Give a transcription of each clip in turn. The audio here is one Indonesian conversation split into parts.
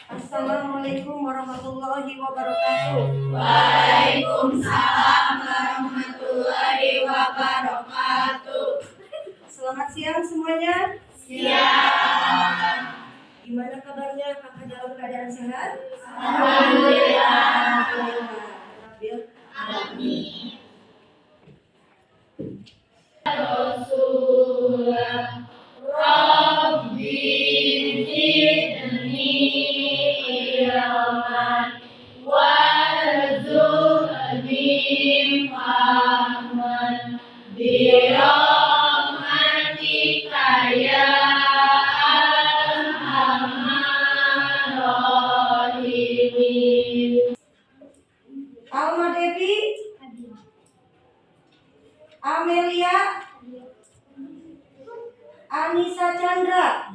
Assalamualaikum warahmatullahi wabarakatuh. Waalaikumsalam warahmatullahi wabarakatuh. Selamat siang semuanya. Siang. Gimana kabarnya? Apakah dalam keadaan sehat? Alhamdulillah. Bil. Amin. Rasulullah Rabbi zidni ilman warzuqni fahman birahmatika ya arhamar rahimin. Alma Devi, Amelia, Anissa Chandra,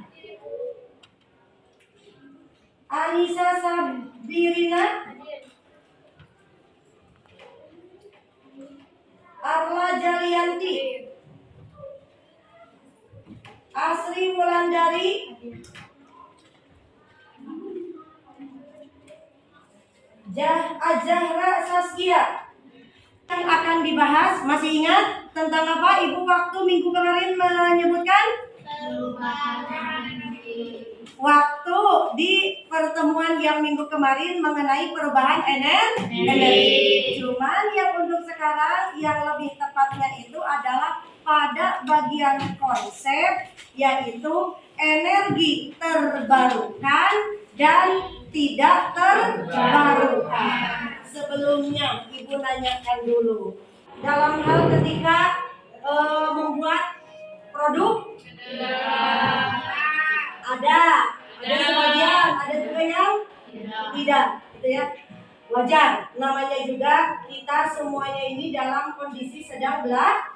Anissa Sabirina, Arla Jalianti, Asri Wulandari, Azahra Saskia. Yang akan dibahas, masih ingat tentang apa Ibu waktu minggu kemarin menyebutkan? Waktu di pertemuan yang minggu kemarin mengenai perubahan energi. Cuman yang untuk sekarang yang lebih tepatnya itu adalah pada bagian konsep, yaitu energi terbarukan dan tidak terbarukan. Sebelumnya Ibu nanyakan dulu, dalam hal ketika membuat produk ada sebagian, ada juga yang tidak, gitu ya. Wajar, namanya juga kita semuanya ini dalam kondisi sedang belajar.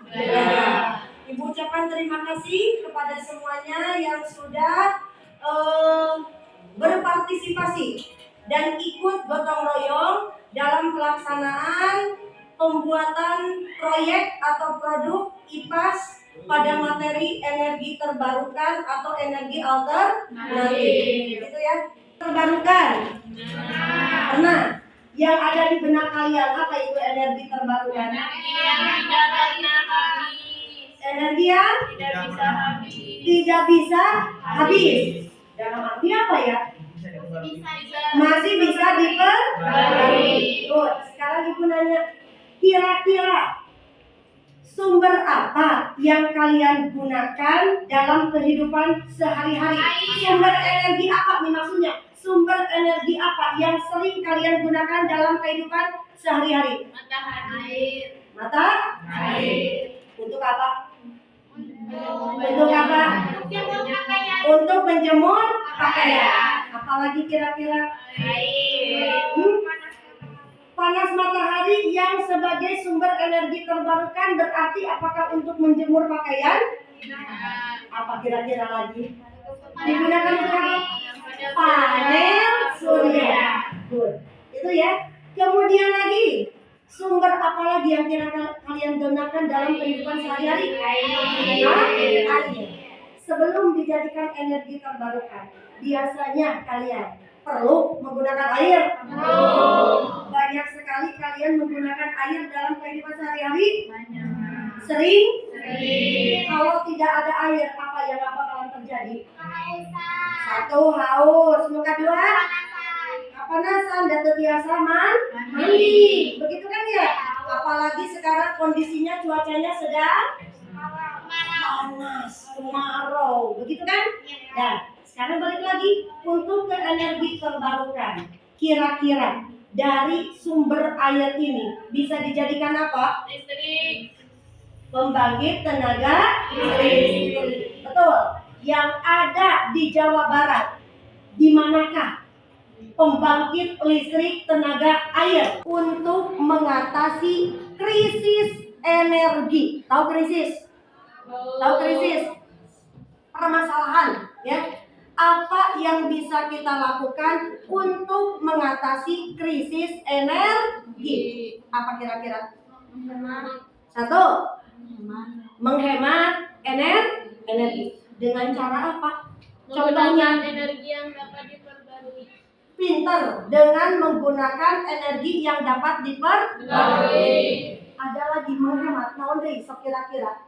Ibu ucapkan terima kasih kepada semuanya yang sudah berpartisipasi dan ikut gotong royong dalam pelaksanaan pembuatan proyek atau produk IPAS pada materi energi terbarukan atau energi alternatif, gitu ya. Terbarukan. Nah, yang ada di benak kalian apa itu energi terbarukan? Energi yang tidak bisa habis. Dalam arti apa ya? Masih bisa diperbarui. Sekarang Ibu nanya, kira-kira sumber apa yang kalian gunakan dalam kehidupan sehari-hari? Sumber energi apa nih maksudnya? Sumber energi apa yang sering kalian gunakan dalam kehidupan sehari-hari? Matahari. Untuk apa? Untuk apa? Untuk menjemur pakaian. Apalagi kira-kira? Panas matahari yang sebagai sumber energi terbarukan berarti apakah untuk menjemur pakaian? Apa kira-kira lagi? Digunakan untuk apa? Panel surya. Good. Itu ya. Kemudian lagi, sumber apa lagi yang kalian gunakan dalam kehidupan sehari-hari? Air. Sebelum dijadikan energi terbarukan, biasanya kalian perlu menggunakan air. Banyak sekali kalian menggunakan air dalam kehidupan sehari-hari. Sering. Kalau tidak ada air, apa yang bakalan terjadi? Satu, haus. Kedua, kepanasan dan terbiasa mandi. Begitu kan ya? Apalagi sekarang kondisinya cuacanya sedang panas, kemarau, begitu kan? Dan sekarang balik lagi untuk ke energi terbarukan. Kira-kira dari sumber air ini bisa dijadikan apa? Listrik. Pembangkit tenaga listrik. Betul. Yang ada di Jawa Barat, di manakah pembangkit listrik tenaga air untuk mengatasi krisis energi? Tahu krisis? Tahu krisis? Permasalahan, ya. Apa yang bisa kita lakukan untuk mengatasi krisis energi? Apa kira-kira? Satu, menghemat energi. Dengan cara apa? Contohnya energi yang dapat diperbarui. Pinter dengan menggunakan energi yang dapat diperbarui. Ada lagi menghemat, naon deui sok kira-kira.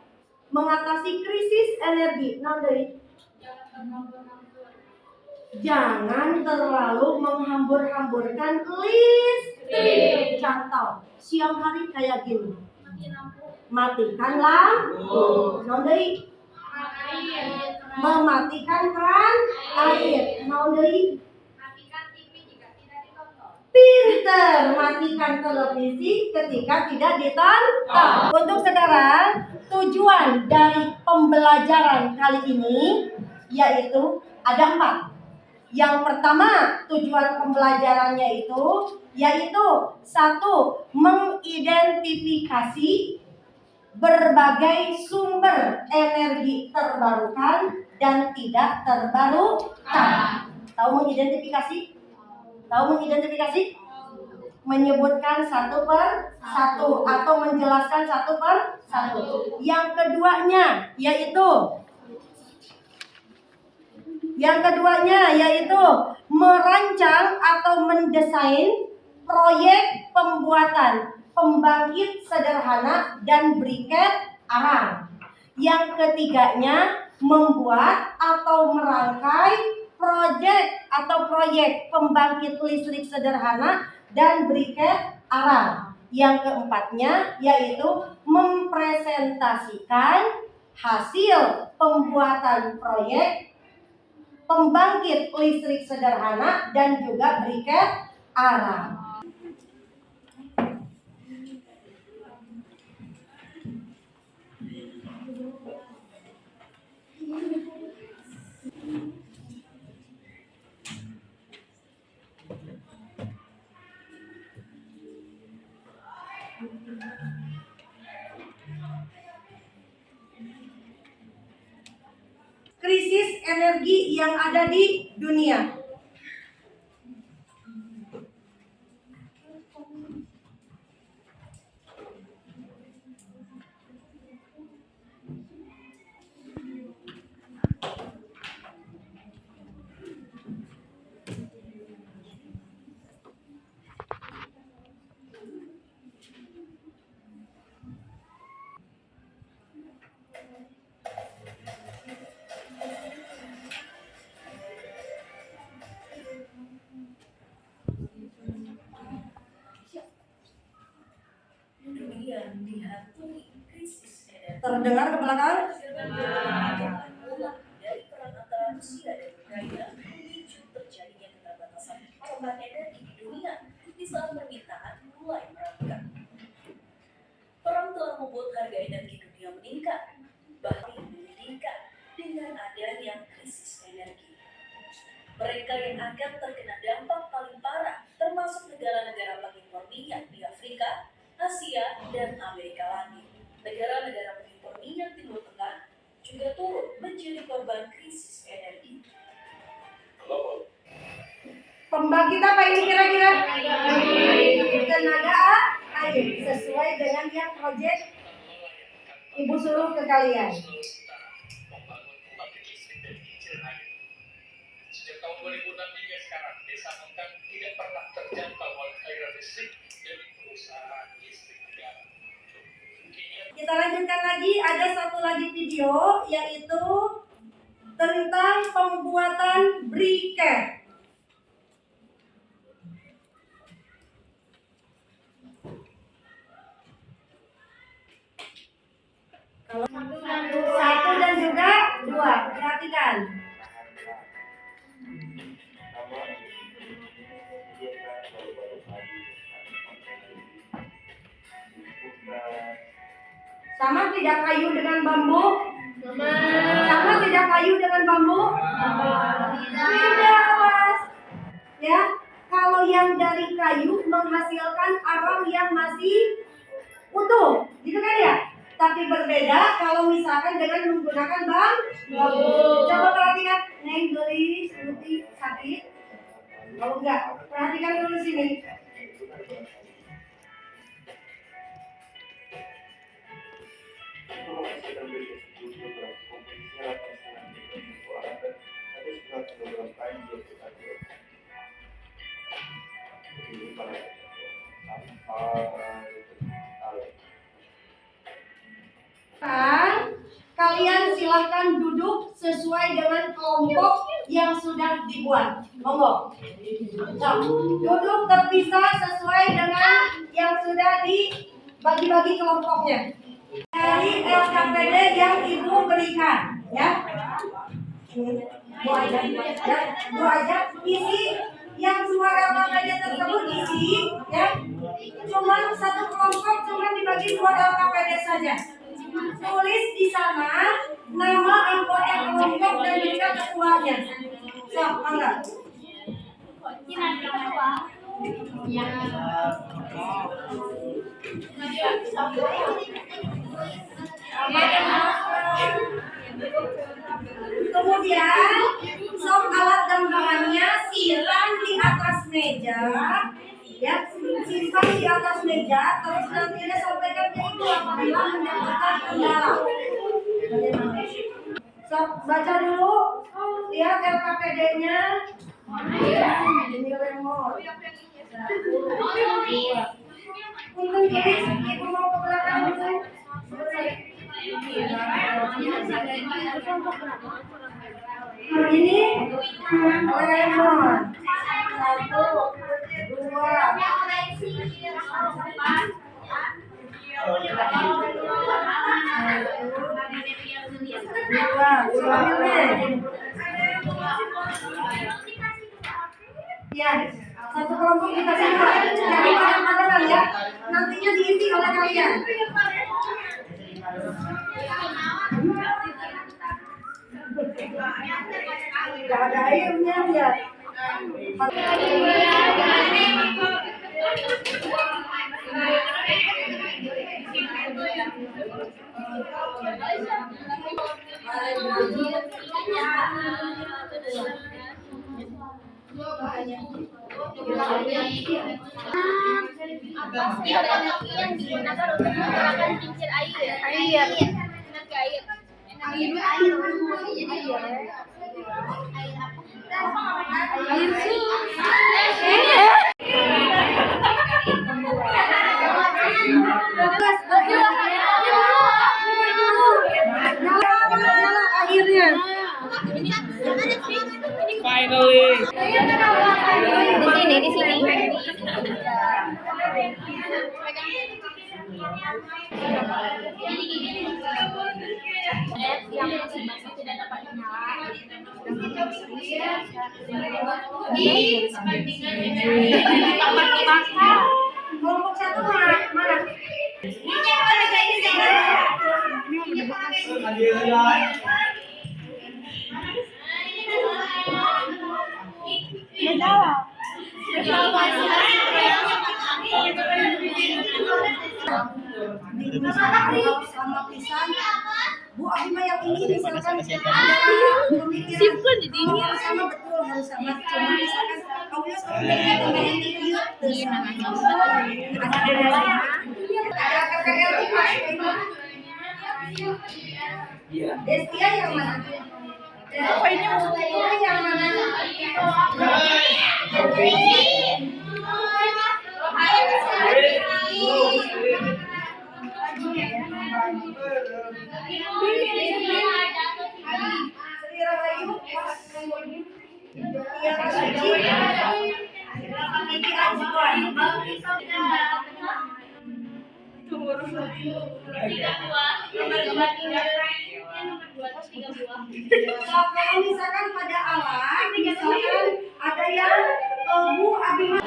Mengatasi krisis energi, naon deui? Jangan terlalu menghambur-hamburkan listrik. Contoh, siang hari kayak gini. Matikan lampu. Naon deui? Mematikan keran air. Naon deui? Pinter, matikan televisi ketika tidak ditonton. Untuk saudara, tujuan dari pembelajaran kali ini yaitu ada 4. Yang pertama, tujuan pembelajarannya yaitu 1. Mengidentifikasi berbagai sumber energi terbarukan dan tidak terbarukan. Tahu mengidentifikasi? Menyebutkan satu per satu atau menjelaskan satu per satu. Yang keduanya yaitu merancang atau mendesain proyek pembuatan pembangkit sederhana dan briket arang. Yang ketiganya membuat atau merangkai proyek pembangkit listrik sederhana dan briket arang. Yang keempatnya yaitu mempresentasikan hasil pembuatan proyek pembangkit listrik sederhana dan juga briket arang. Krisis energi yang ada di dunia. Terdengar ke belakang? Dari perang antara Rusia dan Ukraina memicu terjadinya keterbatasan pasokan energi di dunia di saat permintaan mulai merangkak. Perang telah membuat harga energi dunia meningkat, bahkan menyedihkan dengan adanya krisis energi. Mereka yang akan terkena dampak paling parah termasuk negara-negara pengimpor minyak di Afrika, Asia, dan Amerika Latin. Negara-negara pengimpor minyak Timur Tengah juga turut menjadi korban krisis energi. Pembangkit apa ini kira-kira? Tenaga air, sesuai dengan yang proyek Ibu suruh ke kalian. Sejak tahun 2006 hingga sekarang, Desa Mentang tidak pernah terjangkau oleh aliran listrik dari perusahaan listrik negara. Kita lanjutkan lagi, ada satu lagi video yaitu tentang pembuatan briket. Kalau 1 dan juga 2, perhatikan. Sama tidak kayu dengan bambu? Sama tidak kayu dengan bambu? Tidak, Mas. Ya, kalau yang dari kayu menghasilkan arang yang masih utuh, gitu kan ya? Tapi berbeda kalau misalkan dengan menggunakan bambu. Coba perhatikan, Neng gelis, putih, sakit. Kalau enggak, perhatikan dulu sini. silahkan duduk sesuai dengan kelompok yang sudah dibuat. Monggo. Nah, duduk terpisah sesuai dengan yang sudah dibagi-bagi kelompoknya. Dari LKPD yang Ibu berikan, ya. Bu aja isi yang semua LKPD tersebut isi, ya. Cuma satu kelompok cuma dibagi 2 LKPD saja. Tulis di sana nama anggota kelompok dan juga ketuanya. So, mangga. Kemudian sok alat dan bahannya simpan di atas meja, ya, simpan di atas meja. Terus nantinya sampaikan ke ibu apabila mendapatkan kendala. Sok baca dulu, lihat LKPD-nya. Ini lemon. Punten guys, ibu mau ke belakang dulu. Ini lemon. 1, 2. Ya, satu kelompok dikasih 2. Jadi kadang-kadang ya, nantinya diisi oleh kalian. Gak ada airnya ya. Yang digunakan untuk menggunakan kincir air. Finally. Di sini. Yang masih basah tidak dapat dinyala. Kelompok 1 mana? Sama pisang. Bu, Abima yang ini misalkan pemikiran sama betul harus sama. Cuma misalkan kamu ada KPL Destia yang mana? Apa ini yang mana? Kalau misalkan pada alat, misalkan ada yang Bu Abima.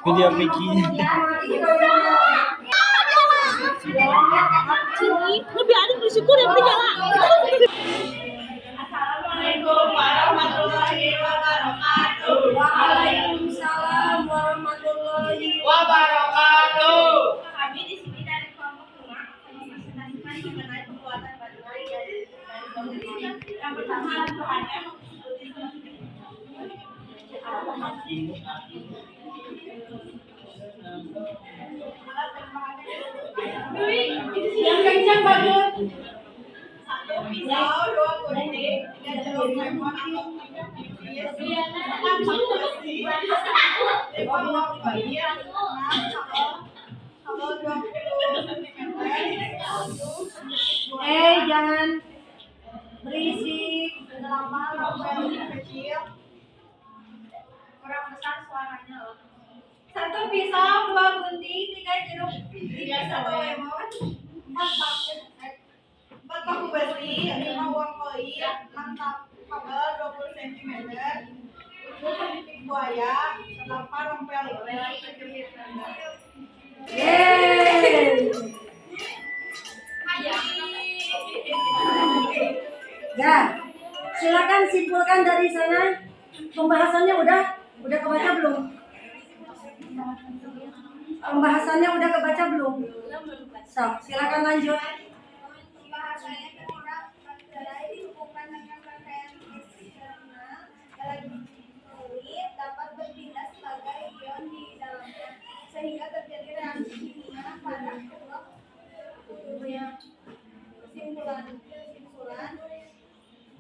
Video bikin. Lebih ada bersyukur yang menyala. Assalamualaikum warahmatullahi wabarakatuh. Waalaikumsalam warahmatullahi Wabarakatuh. Kami di sini dari kelompok 5 mempresentasikan mengenai pembuatan baterai dari bahan. Yang pertama bahannya Yang kencang bagus. Satu pisau, dua gunting, tiga jeruk lemon atau empat besi, lima uang bayi, enam kalau 20 cm, Jangan berisik. 8 label kecil, Kurang besar suaranya loh. satu pisau, dua gunting, tiga jeruk, tiga satu lemon, empat paku besi, lima uang koin, enam kabel 20 cm, tujuh titik buaya, 8 rompel Yeay. Ya, silakan simpulkan dari sana. Pembahasannya udah kebaca belum? Pembahasannya udah kebaca belum? So, silakan lanjut. Bahasanya kurang terkait dihubungkan dengan rangkaian fungsional elektrolit dapat berpindah sebagai ion di dalamnya sehingga terjadi reaksi kimia pada kedua kubunya. Kesimpulan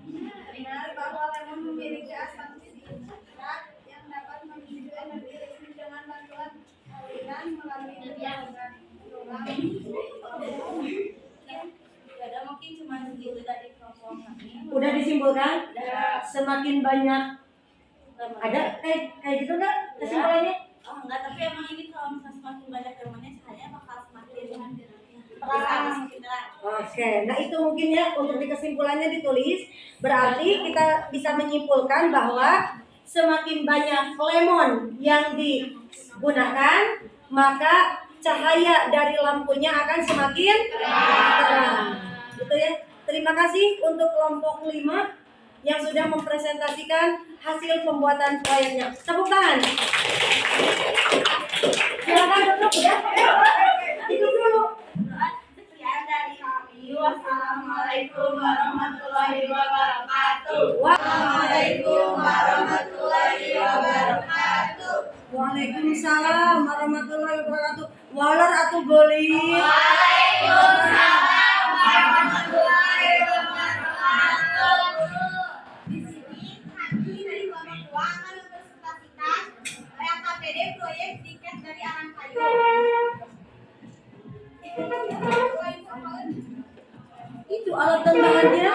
benar bahwa lemon memiliki asam sitrat yang dapat memicu energi listrik dengan bantuan aliran melalui organ tulang. Ada mungkin cuma segitu dari kelompok kami. Udah disimpulkan? Semakin banyak ada kayak gitu enggak kesimpulannya? Oh enggak, tapi emang ini kalau misalnya semakin banyak temannya cahaya bakal semakin terang. Oke, nah itu mungkin ya untuk di kesimpulannya ditulis. Berarti kita bisa menyimpulkan bahwa semakin banyak lemon yang digunakan, maka cahaya dari lampunya akan semakin terang. Gitu ya. Terima kasih untuk kelompok 5 yang sudah mempresentasikan hasil pembuatan proyeknya. Tepuk tangan. Silakan duduk ya. Duduk dulu. Sekian dari kami. Wassalamualaikum warahmatullahi wabarakatuh. Wassalamualaikum warahmatullahi wabarakatuh. Waalaikumsalam warahmatullahi wabarakatuh. Walar atau golim. Waalaikumsalam warahmatullahi wabarakatuh. Di sini kami dari kelompok 2 akan mempresentasikan KPD proyek tiket dari Arangkayu. Itu alat tambahannya.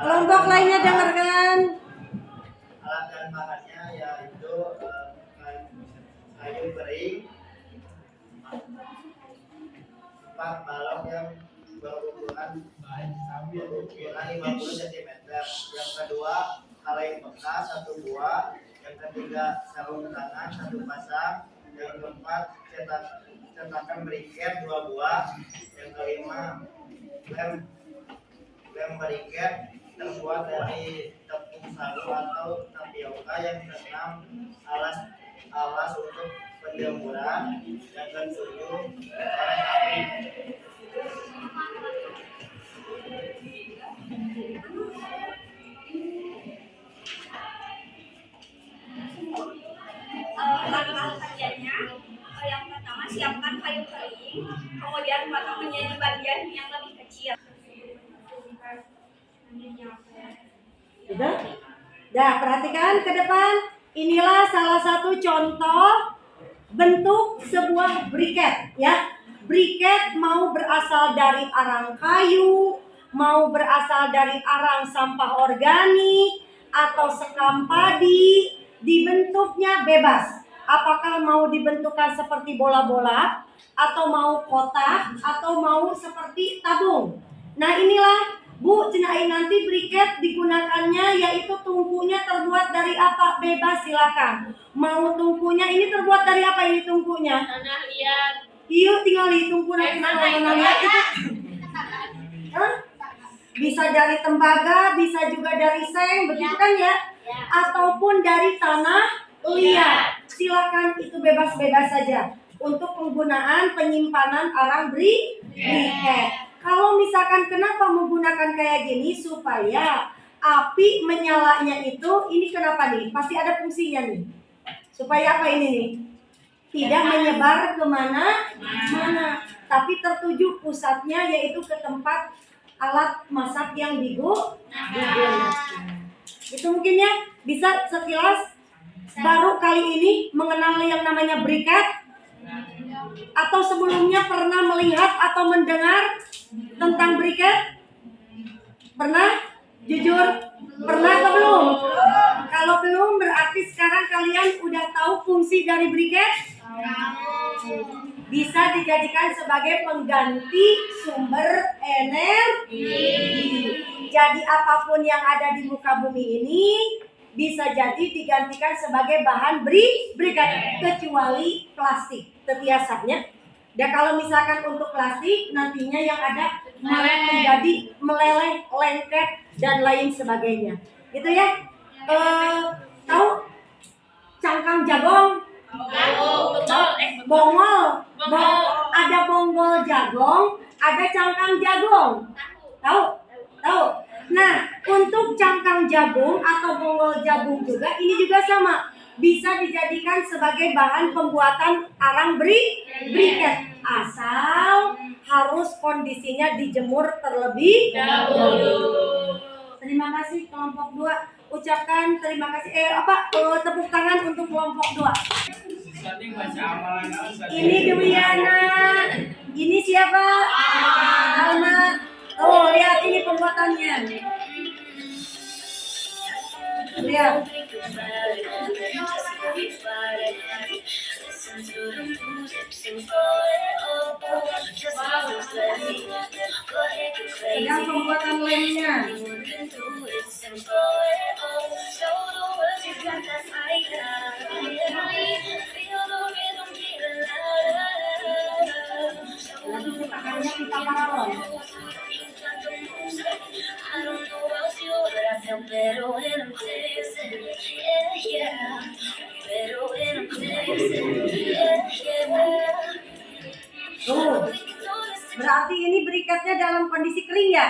Kelompok lainnya dengarkan. Alat dan bahannya yaitu kayu kering, 4 balok yang berukuran 50 cm. Yang kedua kaleng bekas 1 buah. Yang ketiga sarung tangan 1 pasang. Yang keempat cetakan briket 2 buah. Yang kelima lem briket terbuat dari tepung sagu atau tapioka. Yang keenam alas untuk penjemuran. Yang ketujuh korek api. Langkah kerjanya yang pertama siapkan kayu kering, kemudian potong menjadi bagian yang lebih kecil. Sudah? Dah, perhatikan ke depan. Inilah salah satu contoh bentuk sebuah briket ya. Briket mau berasal dari arang kayu, mau berasal dari arang sampah organik atau sekam padi, dibentuknya bebas. Apakah mau dibentukkan seperti bola-bola, atau mau kotak, atau mau seperti tabung. Nah inilah Bu, cenai nanti briket digunakannya yaitu tungkunya terbuat dari apa? Bebas silakan. Mau tungkunya ini terbuat dari apa ini tungkunya? Tanah liat. Iya tinggal ditungku nanti mana lihat itu. Hah? Bisa dari tembaga, bisa juga dari seng, begitu kan ya? Ataupun dari tanah liat. Silakan itu bebas-bebas saja untuk penggunaan penyimpanan arang briket. Kalau misalkan kenapa menggunakan kayak gini supaya api menyalanya itu, ini kenapa nih? Pasti ada fungsinya nih. Supaya apa ini nih? Tidak menyebar kemana-mana, tapi tertuju pusatnya yaitu ke tempat alat masak yang digunakan. Itu mungkin ya, bisa sekilas. Baru kali ini mengenal yang namanya briket, atau sebelumnya pernah melihat atau mendengar tentang briket? Pernah? Jujur, pernah atau belum? Kalau belum, berarti sekarang kalian udah tahu fungsi dari briket? Bisa dijadikan sebagai pengganti sumber energi. Jadi apapun yang ada di muka bumi ini bisa jadi digantikan sebagai bahan briket, kecuali plastik. Biasanya. Dan kalau misalkan untuk plastik, nantinya yang ada menjadi meleleh, lengket, dan lain sebagainya. Gitu ya. Tahu cangkang jagong? Bongol. Ada bonggol jagong, ada cangkang jagong. Tahu? Nah, untuk cangkang jagung atau bonggol jagung juga, ini juga sama. Bisa dijadikan sebagai bahan pembuatan arang briket. Asal harus kondisinya dijemur terlebih dahulu. Terima kasih kelompok 2. Ucapkan terima kasih. Tepuk tangan untuk kelompok 2. Ini Dewiana. Ini siapa? Alma. Oh, lihat ini pembuatannya. Lihat. Sedang pembuatan lemnya. Lalu cetakannya kita paralon. Berarti ini briketnya dalam kondisi kering ya?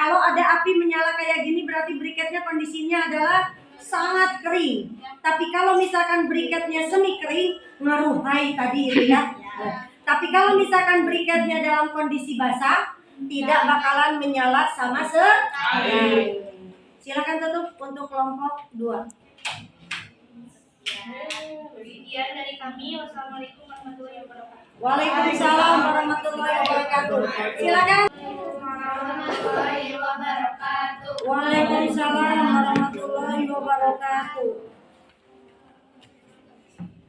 Kalau ada api menyala kayak gini berarti briketnya kondisinya adalah sangat kering. Tapi kalau misalkan briketnya semi kering, ngaruhai tadi itu ya. Tapi kalau misalkan briketnya dalam kondisi basah, tidak bakalan menyala sama sekali. Silakan tutup untuk kelompok 2. Sekian dari kami. Wassalamualaikum warahmatullahi wabarakatuh. Waalaikumsalam warahmatullahi wabarakatuh. Silakan. Warahmatullahi wabarakatuh. Waalaikumsalam warahmatullahi wabarakatuh.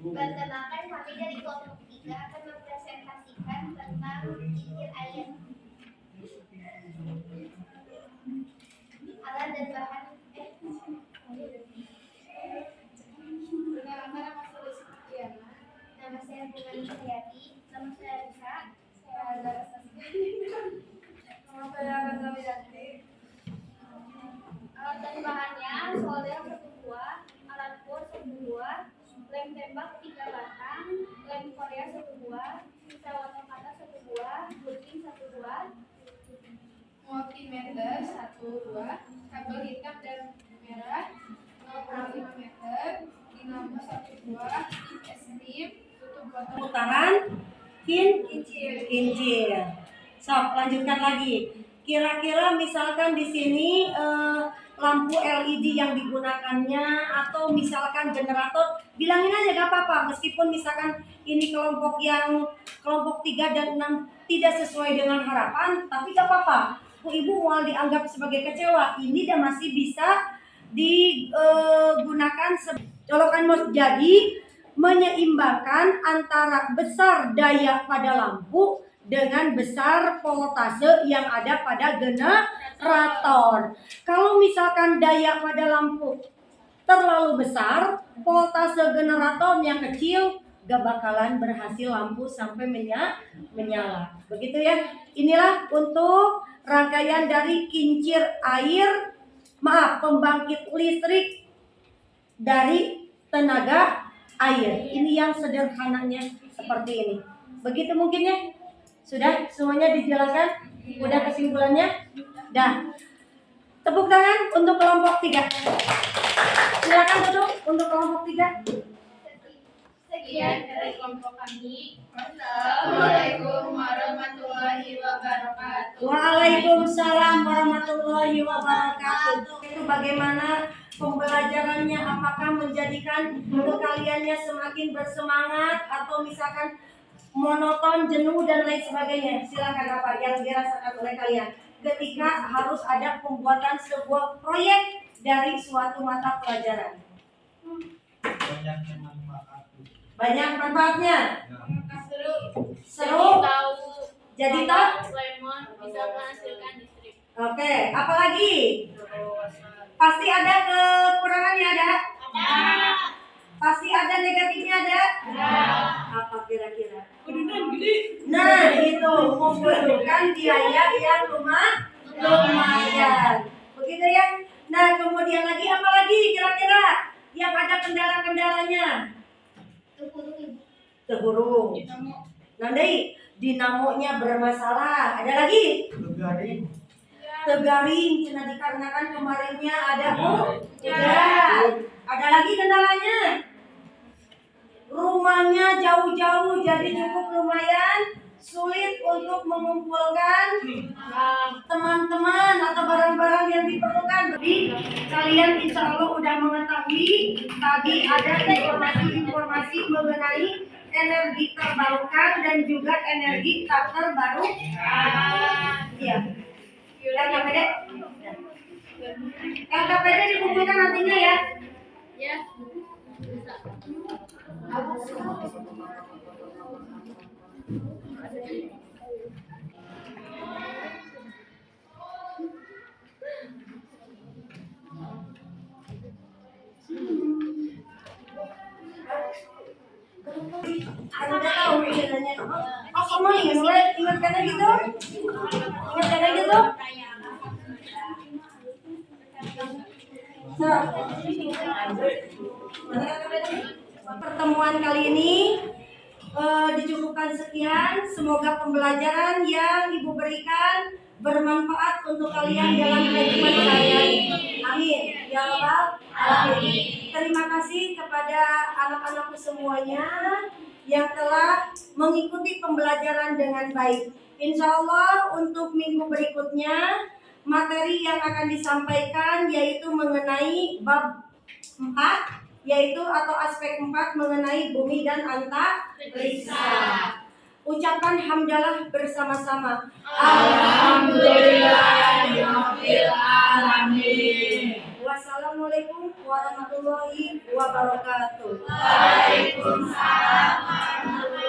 Perkenalkan, kami dari kelompok 3 akan mempresentasikan tentang kincir air. Alat dan bahan. Nama saya Bunga Nurhayati. Nama saya Risa. Nama saya Rasa Wiyanti. Alat dan bahannya: solder 1 buah, alat bor 1 buah, lem tembak 3 batang, lem Korea 1 buah, sisa warna kata 1 buah, gunting 1 buah, Multimeter 1 buah, kabel hitam dan merah 0,5 meter, dinamo 1 buah, es krim, tutup botol. Putaran kincir. Sok, lanjutkan lagi. Kira-kira misalkan di sini lampu LED yang digunakannya atau misalkan generator, bilangin aja gak apa-apa. Meskipun misalkan ini kelompok 3 dan 6 tidak sesuai dengan harapan, tapi gak apa-apa. Ibu mau dianggap sebagai kecewa, ini dia masih bisa digunakan colokan mos. Jadi menyeimbangkan antara besar daya pada lampu dengan besar voltase yang ada pada generator. Kalau misalkan daya pada lampu terlalu besar, voltase generatornya kecil, gak bakalan berhasil lampu sampai menyala. Begitu ya. Inilah untuk rangkaian dari kincir air, pembangkit listrik dari tenaga air. Ini yang sederhananya seperti ini. Begitu mungkin ya. Sudah semuanya dijelaskan? Udah kesimpulannya? Dah. Tepuk tangan untuk kelompok 3. Silakan duduk untuk kelompok 3. Sekian dari kelompok kami. Assalamualaikum warahmatullahi wabarakatuh. Waalaikumsalam warahmatullahi wabarakatuh. Itu bagaimana pembelajarannya, apakah menjadikan kaliannya semakin bersemangat atau misalkan monoton, jenuh dan lain sebagainya. Silakan apa yang dirasakan oleh kalian ketika harus ada pembuatan sebuah proyek dari suatu mata pelajaran. Banyak manfaatnya. Seru. Jadi tahu. Lemon bisa menghasilkan listrik. Oke, apalagi? Pasti ada kekurangannya ada? Pasti ada negatifnya ada? Apa kira-kira? Nah, itu membutuhkan biaya yang lumayan. Begitu ya? Nah, kemudian lagi apa lagi kira-kira yang ada kendala-kendalanya? Terhurung. Nanti dinamonya bermasalah. Ada lagi? Tegaring karena dikarenakan kemarinnya ada hujan. Ada lagi kendalanya? Rumahnya jauh-jauh jadi cukup lumayan sulit untuk mengumpulkan teman-teman atau barang-barang yang diperlukan. Jadi kalian insya Allah udah mengetahui tadi ada informasi-informasi mengenai energi terbarukan dan juga energi tak terbarukan. Iya. LKPD. LKPD dikumpulkan nantinya ya. Ya. Bisa. Anda tahu bedanya? Oh, semua ingat karena gitu? Ingat karena gitu? Pertemuan kali ini dicukupkan sekian. Semoga pembelajaran yang Ibu berikan bermanfaat untuk kalian dalam kehidupan kalian. Amin. Ya Rabbal Alamin. Terima kasih kepada anak-anakku semuanya yang telah mengikuti pembelajaran dengan baik. Insya Allah untuk minggu berikutnya materi yang akan disampaikan yaitu mengenai bab 4 yaitu atau aspek 4 mengenai bumi dan antariksa. Ucapkan hamdalah bersama-sama. Alhamdulillahirabbil alamin. Wassalamualaikum warahmatullahi wabarakatuh. Waalaikumsalam warahmatullahi